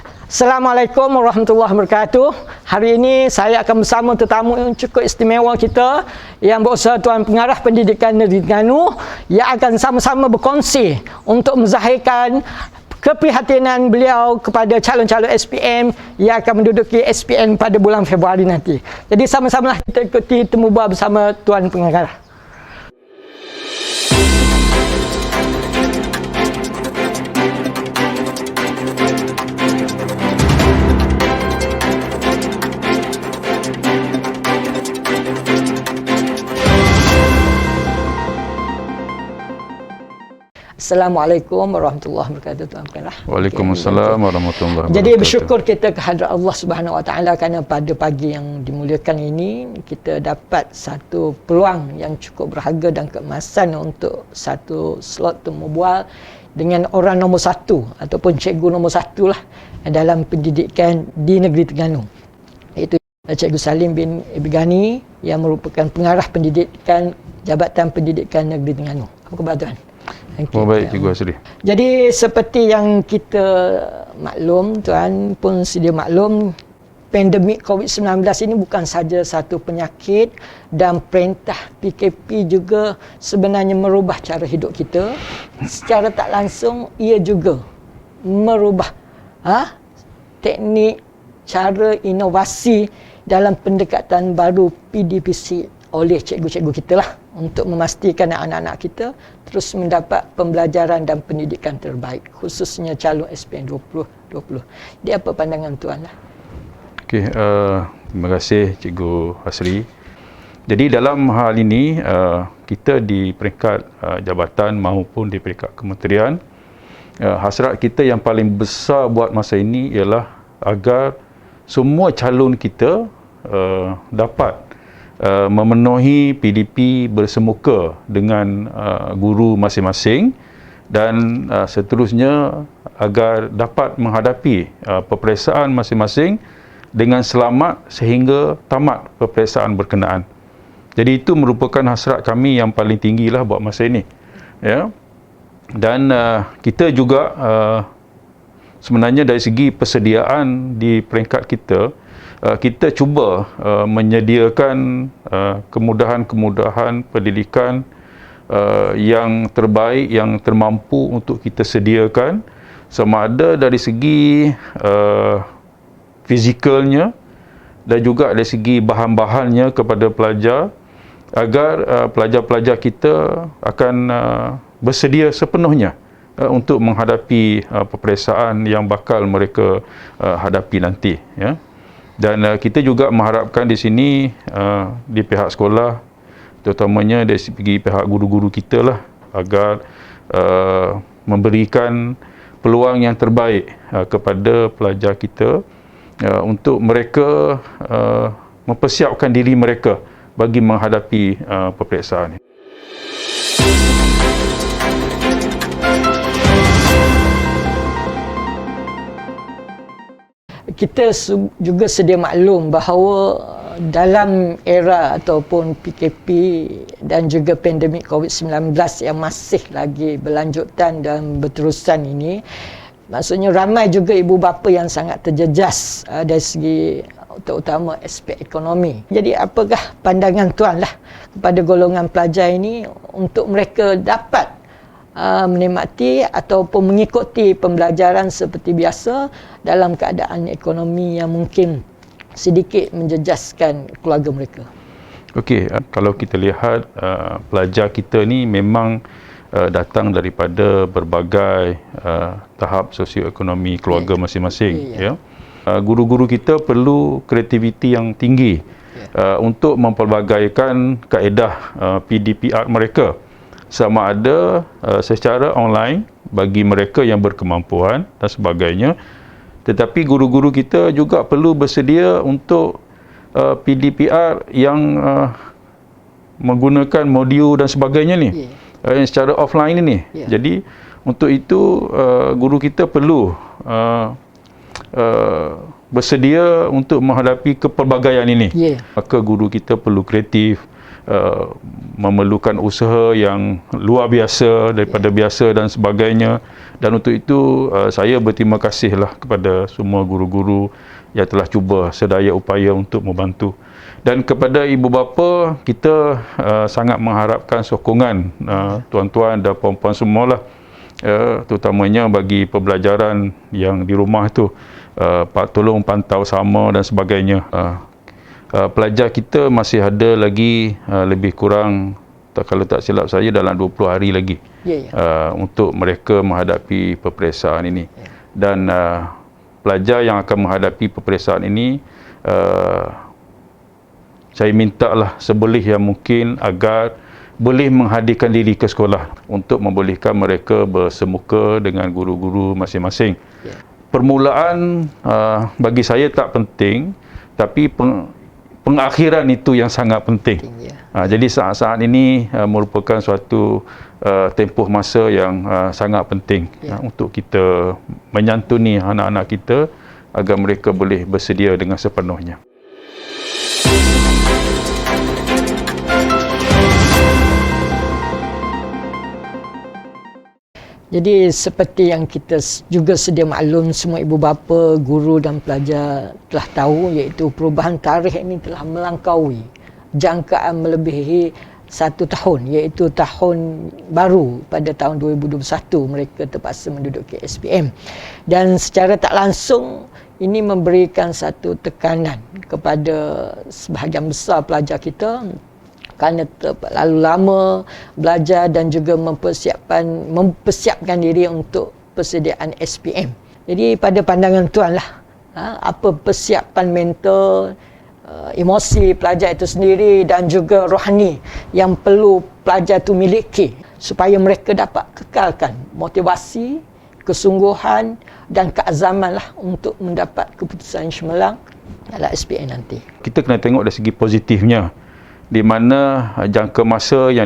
Assalamualaikum warahmatullahi wabarakatuh. Hari ini saya akan bersama tetamu yang cukup istimewa kita yang berusaha Tuan Pengarah Pendidikan Negeri Terengganu yang akan sama-sama berkongsi untuk menzahirkan keprihatinan beliau kepada calon-calon SPM yang akan menduduki SPM pada bulan Februari nanti. Jadi sama-samalah kita ikuti temu bual bersama Tuan Pengarah. Assalamualaikum warahmatullahi wabarakatuh, Tuan Pengarah. Waalaikumsalam warahmatullahi wabarakatuh. Jadi bersyukur kita kehadrat Allah Subhanahu Wa Taala kerana pada pagi yang dimuliakan ini kita dapat satu peluang yang cukup berharga dan keemasan untuk satu slot temu bual dengan orang nombor satu ataupun cikgu nombor satu lah dalam pendidikan di negeri Terengganu, iaitu Cikgu Salim bin Ibgani yang merupakan pengarah pendidikan Jabatan Pendidikan Negeri Terengganu. Apa khabar tuan? Oh, baik, Cikgu Hasri. Jadi seperti yang kita maklum, Tuan pun sedia maklum, pandemik COVID-19 ini bukan saja satu penyakit dan perintah PKP juga sebenarnya merubah cara hidup kita. Secara tak langsung, ia juga merubah teknik, cara inovasi dalam pendekatan baru PDPC oleh cikgu-cikgu kita lah untuk memastikan anak-anak kita terus mendapat pembelajaran dan pendidikan terbaik, khususnya calon SPM 2020. Dia apa pandangan tuan lah? Okey, terima kasih Cikgu Hasri. Jadi dalam hal ini kita di peringkat jabatan maupun di peringkat kementerian, hasrat kita yang paling besar buat masa ini ialah agar semua calon kita dapat memenuhi PDP bersemuka dengan guru masing-masing dan seterusnya agar dapat menghadapi peperiksaan masing-masing dengan selamat sehingga tamat peperiksaan berkenaan. Jadi itu merupakan hasrat kami yang paling tinggilah buat masa ini. Ya. Dan kita juga sebenarnya dari segi persediaan di peringkat kita cuba menyediakan kemudahan-kemudahan pendidikan yang terbaik, yang termampu untuk kita sediakan, sama ada dari segi fizikalnya dan juga dari segi bahan-bahannya kepada pelajar, agar pelajar-pelajar kita akan bersedia sepenuhnya untuk menghadapi peperiksaan yang bakal mereka hadapi nanti, ya. Dan kita juga mengharapkan di sini di pihak sekolah, terutamanya dari segi pihak guru-guru kita lah, agar memberikan peluang yang terbaik kepada pelajar kita untuk mereka mempersiapkan diri mereka bagi menghadapi peperiksaan. Kita juga sedia maklum bahawa dalam era ataupun PKP dan juga pandemik COVID-19 yang masih lagi berlanjutan dan berterusan ini, maksudnya ramai juga ibu bapa yang sangat terjejas dari segi terutama aspek ekonomi. Jadi apakah pandangan tuan lah kepada golongan pelajar ini untuk mereka dapat menikmati ataupun mengikuti pembelajaran seperti biasa dalam keadaan ekonomi yang mungkin sedikit menjejaskan keluarga mereka? Okey, kalau kita lihat pelajar kita ni memang datang daripada berbagai tahap sosioekonomi keluarga masing-masing, ya. Guru-guru kita perlu kreativiti yang tinggi untuk mempelbagaikan kaedah PDPR mereka, sama ada secara online bagi mereka yang berkemampuan dan sebagainya. Tetapi guru-guru kita juga perlu bersedia untuk PDPR yang menggunakan modul dan sebagainya ni, yang secara offline ini. Jadi untuk itu guru kita perlu bersedia untuk menghadapi kepelbagaian ini. Maka guru kita perlu kreatif, memerlukan usaha yang luar biasa daripada biasa dan sebagainya. Dan untuk itu saya berterima kasihlah kepada semua guru-guru yang telah cuba sedaya upaya untuk membantu. Dan kepada ibu bapa, kita sangat mengharapkan sokongan tuan-tuan dan puan-puan semualah, terutamanya bagi pembelajaran yang di rumah tu, tolong pantau sama dan sebagainya. Pelajar kita masih ada lagi lebih kurang, kalau tak silap saya, dalam 20 hari lagi untuk mereka menghadapi peperiksaan ini. Dan pelajar yang akan menghadapi peperiksaan ini, saya mintalah seboleh yang mungkin agar boleh menghadirkan diri ke sekolah untuk membolehkan mereka bersemuka dengan guru-guru masing-masing. Permulaan bagi saya tak penting, tapi pengakhiran itu yang sangat penting. Jadi saat-saat ini merupakan suatu tempoh masa yang sangat penting untuk kita menyantuni anak-anak kita agar mereka boleh bersedia dengan sepenuhnya. Jadi seperti yang kita juga sedia maklum, semua ibu bapa, guru dan pelajar telah tahu, iaitu perubahan tarikh ini telah melangkaui jangkaan melebihi 1 tahun, iaitu tahun baru pada tahun 2021 mereka terpaksa menduduki SPM. Dan secara tak langsung ini memberikan satu tekanan kepada sebahagian besar pelajar kita, kerana terlalu lama belajar dan juga mempersiapkan diri untuk persediaan SPM. Jadi pada pandangan tuan lah, apa persiapan mental, emosi pelajar itu sendiri dan juga rohani yang perlu pelajar itu miliki supaya mereka dapat kekalkan motivasi, kesungguhan dan keazaman lah untuk mendapat keputusan yang cemerlang dalam SPM nanti. Kita kena tengok dari segi positifnya, di mana jangka masa yang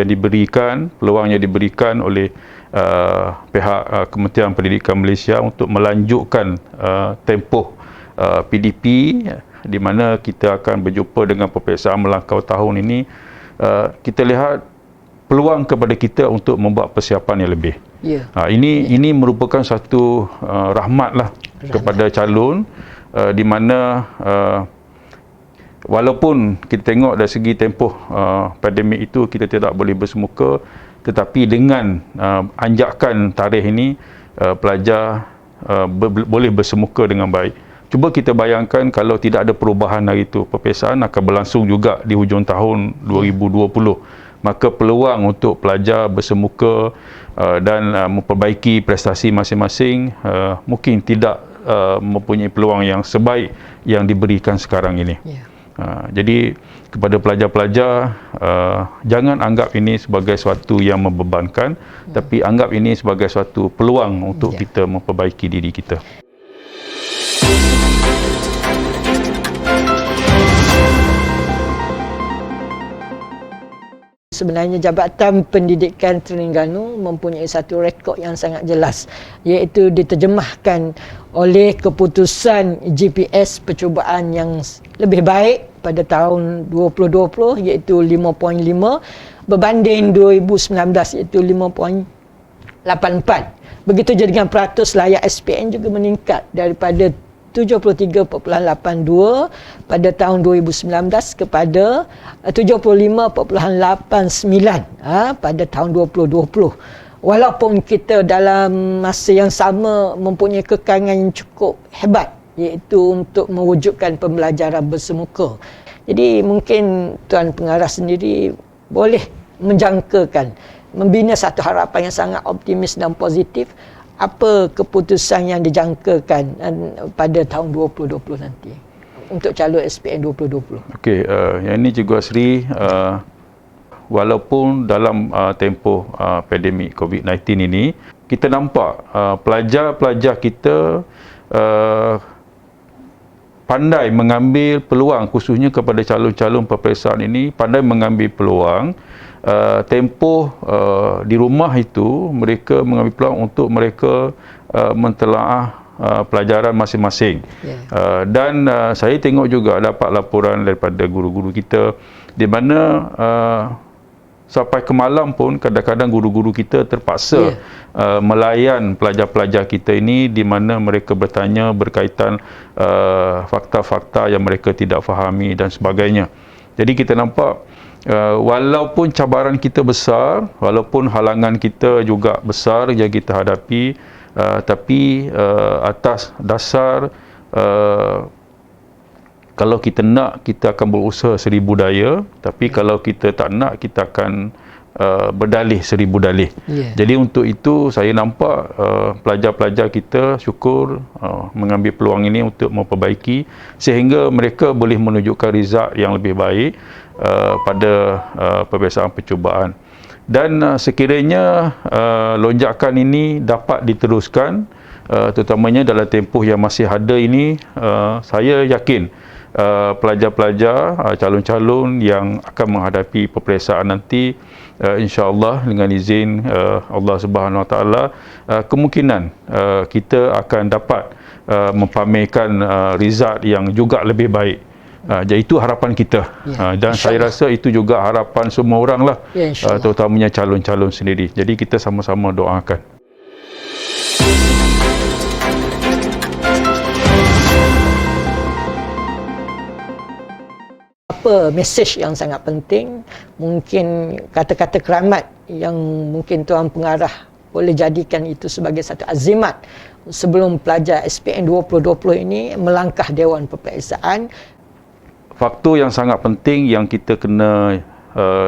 diberikan, peluang yang diberikan oleh pihak Kementerian Pendidikan Malaysia untuk melanjutkan tempoh PDP, di mana kita akan berjumpa dengan peperiksaan melangkau tahun ini. Kita lihat peluang kepada kita untuk membuat persiapan yang lebih. Ini merupakan satu rahmatlah kepada calon, di mana walaupun kita tengok dari segi tempoh pandemik itu kita tidak boleh bersemuka, tetapi dengan anjakan tarikh ini pelajar boleh bersemuka dengan baik. Cuba kita bayangkan kalau tidak ada perubahan hari itu, peperiksaan akan berlangsung juga di hujung tahun 2020. Maka peluang untuk pelajar bersemuka dan memperbaiki prestasi masing-masing mungkin tidak mempunyai peluang yang sebaik yang diberikan sekarang ini. Jadi kepada pelajar-pelajar, jangan anggap ini sebagai suatu yang membebankan, tapi anggap ini sebagai suatu peluang untuk kita memperbaiki diri kita. Sebenarnya Jabatan Pendidikan Terengganu mempunyai satu rekod yang sangat jelas, iaitu diterjemahkan oleh keputusan GPS percubaan yang lebih baik pada tahun 2020, iaitu 5.5 berbanding 2019 iaitu 5.84. Begitu juga dengan peratus layak SPM juga meningkat daripada 73.82 pada tahun 2019 kepada 75.89 pada tahun 2020. Walaupun kita dalam masa yang sama mempunyai kekangan yang cukup hebat, iaitu untuk mewujudkan pembelajaran bersemuka. Jadi mungkin Tuan Pengarah sendiri boleh menjangkakan, membina satu harapan yang sangat optimis dan positif, apa keputusan yang dijangkakan pada tahun 2020 nanti untuk calon SPM 2020. Okey, yang ini Cikgu Asri, walaupun dalam tempoh pandemik COVID-19 ini, kita nampak pelajar-pelajar kita pandai mengambil peluang, khususnya kepada calon-calon peperiksaan ini, pandai mengambil peluang. Tempoh di rumah itu mereka mengambil peluang untuk mereka mentelaah pelajaran masing-masing. Dan saya tengok juga dapat laporan daripada guru-guru kita di mana sampai ke malam pun kadang-kadang guru-guru kita terpaksa melayan pelajar-pelajar kita ini, di mana mereka bertanya berkaitan fakta-fakta yang mereka tidak fahami dan sebagainya. Jadi kita nampak walaupun cabaran kita besar, walaupun halangan kita juga besar yang kita hadapi, tapi atas dasar kalau kita nak, kita akan berusaha 1000 daya, tapi kalau kita tak nak, kita akan berdalih 1000 dalih. Jadi untuk itu saya nampak pelajar-pelajar kita syukur mengambil peluang ini untuk memperbaiki sehingga mereka boleh menunjukkan result yang lebih baik pada peperiksaan percubaan. Dan sekiranya lonjakan ini dapat diteruskan, terutamanya dalam tempoh yang masih ada ini, saya yakin pelajar-pelajar, calon-calon yang akan menghadapi peperiksaan nanti, insya-Allah dengan izin Allah Subhanahu Wa Taala, kemungkinan kita akan dapat mempamerkan result yang juga lebih baik. Jadi itu harapan kita, dan saya rasa itu juga harapan semua orang lah, terutamanya calon-calon sendiri. Jadi kita sama-sama doakan. Apa mesej yang sangat penting, mungkin kata-kata keramat yang mungkin Tuan Pengarah boleh jadikan itu sebagai satu azimat sebelum pelajar SPM 2020 ini melangkah Dewan Peperiksaan. Faktor yang sangat penting yang kita kena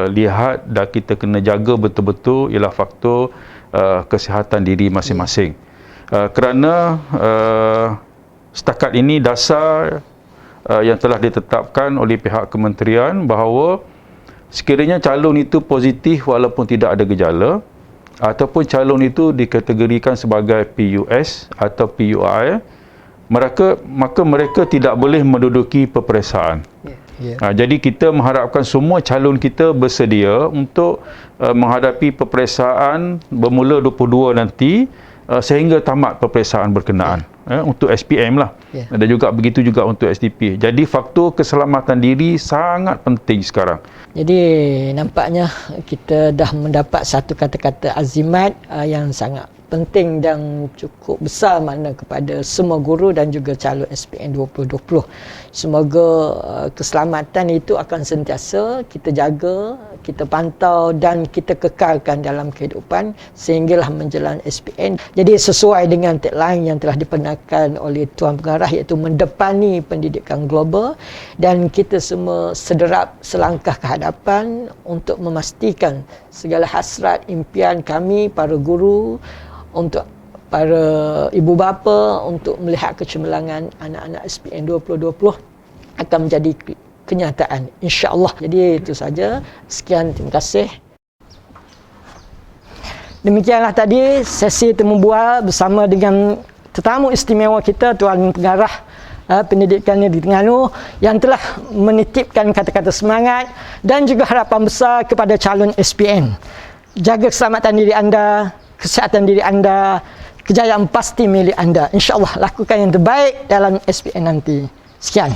lihat dan kita kena jaga betul-betul ialah faktor kesihatan diri masing-masing. Kerana setakat ini dasar yang telah ditetapkan oleh pihak kementerian bahawa sekiranya calon itu positif walaupun tidak ada gejala, ataupun calon itu dikategorikan sebagai PUS atau PUI, maka mereka tidak boleh menduduki peperiksaan. Jadi kita mengharapkan semua calon kita bersedia untuk menghadapi peperiksaan bermula 22 nanti sehingga tamat peperiksaan berkenaan. Untuk SPM lah, dan juga begitu juga untuk SDP. Jadi faktor keselamatan diri sangat penting sekarang. Jadi nampaknya kita dah mendapat satu kata-kata azimat yang sangat penting dan cukup besar makna kepada semua guru dan juga calon SPM 2020. Semoga keselamatan itu akan sentiasa kita jaga, kita pantau dan kita kekalkan dalam kehidupan sehinggalah menjelang SPM. Jadi sesuai dengan tagline yang telah dipenarkan oleh Tuan Pengarah, iaitu mendepani pendidikan global, dan kita semua sederap selangkah ke hadapan untuk memastikan segala hasrat impian kami para guru, untuk para ibu bapa, untuk melihat kecemerlangan anak-anak SPM 2020 akan menjadi kenyataan, insya-Allah. Jadi itu saja. Sekian, terima kasih. Demikianlah tadi sesi temu bual bersama dengan tetamu istimewa kita, Tuan Pengarah Pendidikan Negeri Terengganu, yang telah menitipkan kata-kata semangat dan juga harapan besar kepada calon SPM. Jaga keselamatan diri anda, kesihatan diri anda, kejayaan pasti milik anda. InsyaAllah lakukan yang terbaik dalam SPM nanti. Sekian.